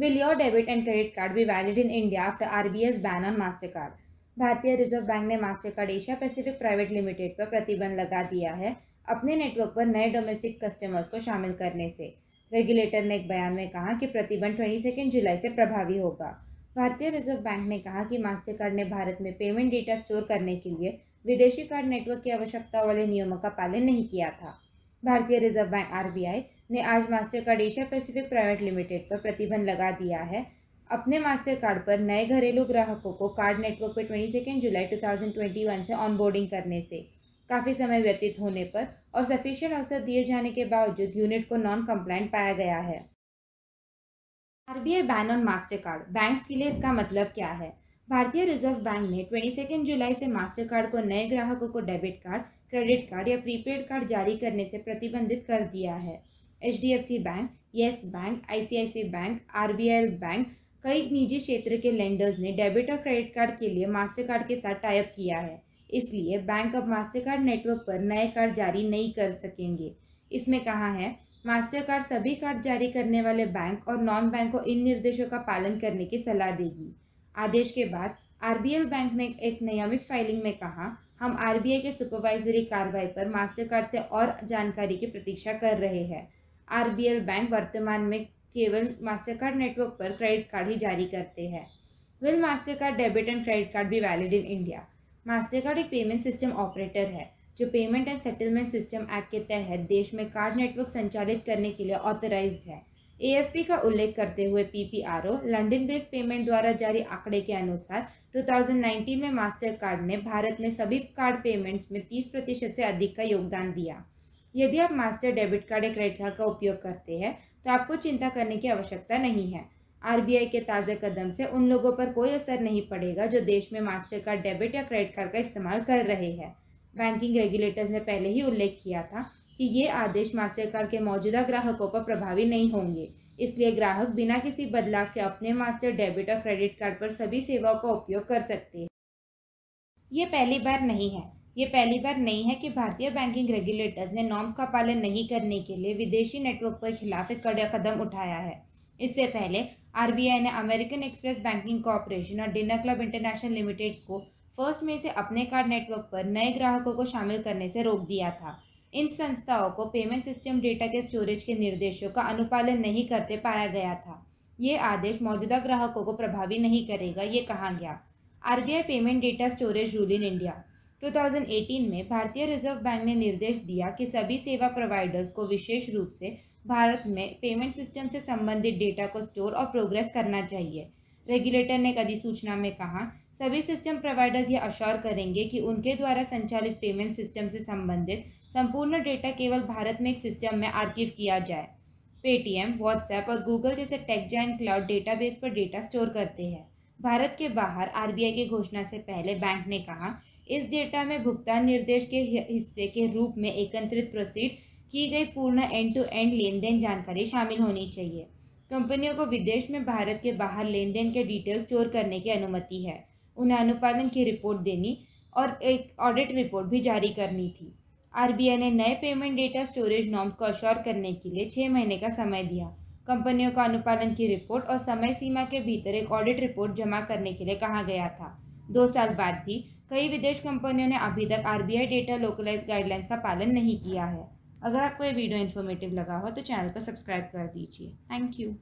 Will your debit and credit card be valid in India after RBI's ban on Mastercard? भारतीय reserve bank ने Mastercard Asia Pacific private limited पर प्रतिबंध लगा दिया है अपने नेटवर्क पर नए डोमेस्टिक कस्टमर्स को शामिल करने से। रेगुलेटर ने एक बयान में कहा कि प्रतिबंध 22 जुलाई से प्रभावी होगा। भारतीय रिजर्व बैंक ने कहा कि मास्टरकार्ड ने भारत में पेमेंट डेटा स्टोर करने के लिए विदेशी कार्ड नेटवर्क की आवश्यकता वाले नियमों का पालन नहीं किया था। भारतीय रिजर्व बैंक आरबीआई ने आज Mastercard Asia Pacific private limited पर प्रतिबंध लगा दिया है अपने मास्टर कार्ड पर नए घरेलू ग्राहकों को कार्ड नेटवर्क पर 22 जुलाई 2021 से ऑनबोर्डिंग करने से। काफ़ी समय व्यतीत होने पर और सफिशिएंट अवसर दिए जाने के बावजूद यूनिट को नॉन कंप्लायंट पाया गया है। RBI ban on master card, banks के लिए इसका मतलब क्या है? भारतीय रिजर्व बैंक ने 22 जुलाई से मास्टर कार्ड को नए ग्राहकों को डेबिट कार्ड, क्रेडिट कार्ड या प्रीपेड कार्ड जारी करने से प्रतिबंधित कर दिया है। HDFC bank, yes bank, ICICI bank, RBL bank, कई निजी क्षेत्र के लेंडर्स ने डेबिट और क्रेडिट कार्ड के लिए मास्टर कार्ड के साथ टाई अप किया है। इसलिए बैंक अब मास्टर कार्ड नेटवर्क पर नए कार्ड जारी नहीं कर सकेंगे। इसमें कहा है, मास्टर कार्ड सभी कार्ड जारी करने वाले बैंक और नॉन बैंक को इन निर्देशों का पालन करने की सलाह देगी। आदेश के बाद आरबीएल बैंक ने एक नियमित फाइलिंग में कहा, हम आरबीआई के सुपरवाइजरी कार्रवाई पर मास्टर कार्ड से और जानकारी की प्रतीक्षा कर रहे हैं। आरबीएल बैंक वर्तमान में केवल मास्टरकार्ड नेटवर्क पर क्रेडिट कार्ड ही जारी करते हैं। Will Mastercard debit and credit card भी वैलिड इन इंडिया? मास्टरकार्ड एक पेमेंट सिस्टम ऑपरेटर है जो payment and settlement system act के तहत देश में कार्ड नेटवर्क संचालित करने के लिए ऑथराइज्ड है। एएफपी का उल्लेख करते हुए पीपीआरओ लंदन बेस्ड पेमेंट द्वारा जारी आंकड़े के अनुसार 2019 में मास्टर कार्ड ने भारत में सभी कार्ड पेमेंट्स में 30% से अधिक का योगदान दिया। यदि आप मास्टर डेबिट कार्ड या क्रेडिट कार्ड का उपयोग करते हैं तो आपको चिंता करने की आवश्यकता नहीं है। आरबीआई के ताज़े कदम से उन लोगों पर कोई असर नहीं पड़ेगा जो देश में मास्टर कार्ड, डेबिट या क्रेडिट कार्ड का इस्तेमाल कर रहे हैं। बैंकिंग रेगुलेटर्स ने पहले ही उल्लेख किया था कि ये आदेश मास्टर कार्ड के मौजूदा ग्राहकों पर प्रभावी नहीं होंगे, इसलिए ग्राहक बिना किसी बदलाव के अपने मास्टर डेबिट और क्रेडिट कार्ड पर सभी सेवाओं का उपयोग कर सकते हैं। ये पहली बार नहीं है कि भारतीय बैंकिंग रेगुलेटर्स ने नॉर्म्स का पालन नहीं करने के लिए विदेशी नेटवर्क पर खिलाफ एक कड़ा कदम उठाया है। इससे पहले आरबीआई ने अमेरिकन एक्सप्रेस बैंकिंग कॉरपोरेशन और डिनर क्लब इंटरनेशनल लिमिटेड को 1 मई से अपने कार्ड नेटवर्क पर नए ग्राहकों को शामिल करने से रोक दिया था। इन संस्थाओं को पेमेंट सिस्टम डेटा के स्टोरेज के निर्देशों का अनुपालन नहीं करते पाया गया था। ये आदेश मौजूदा ग्राहकों को प्रभावी नहीं करेगा, ये कहा गया। RBI payment data storage rule in India 2018 में भारतीय रिजर्व बैंक ने निर्देश दिया कि सभी सेवा प्रोवाइडर्स को विशेष रूप से भारत में पेमेंट सिस्टम से संबंधित डेटा को स्टोर और प्रोग्रेस करना चाहिए। रेगुलेटर ने एक अधिसूचना में कहा, सभी सिस्टम प्रोवाइडर्स ये अश्योर करेंगे कि उनके द्वारा संचालित पेमेंट सिस्टम से संबंधित संपूर्ण डेटा केवल भारत में एक सिस्टम में आर्कीव किया जाए। पेटीएम, व्हाट्सएप और गूगल जैसे टेक जायंट क्लाउड डेटाबेस पर डेटा स्टोर करते हैं। भारत के बाहर आरबीआई की घोषणा से पहले बैंक ने कहा, इस डेटा में भुगतान निर्देश के हिस्से के रूप में एकत्रित प्रोसीड की गई पूर्ण एंड टू एंड लेन देन जानकारी शामिल होनी चाहिए। कंपनियों को विदेश में भारत के बाहर लेन देन के डिटेल स्टोर करने की अनुमति है। उन्हें अनुपालन की रिपोर्ट देनी और एक ऑडिट रिपोर्ट भी जारी करनी थी। आरबीआई ने नए पेमेंट डेटा स्टोरेज नॉर्म्स को अश्योर करने के लिए 6 महीने का समय दिया। कंपनियों को अनुपालन की रिपोर्ट और समय सीमा के भीतर एक ऑडिट रिपोर्ट जमा करने के लिए कहा गया था। 2 साल बाद भी कई विदेश कंपनियों ने अभी तक आरबीआई डेटा लोकलाइज गाइडलाइंस का पालन नहीं किया है। अगर आपको ये वीडियो इन्फॉर्मेटिव लगा हो तो चैनल को सब्सक्राइब कर दीजिए। Thank you.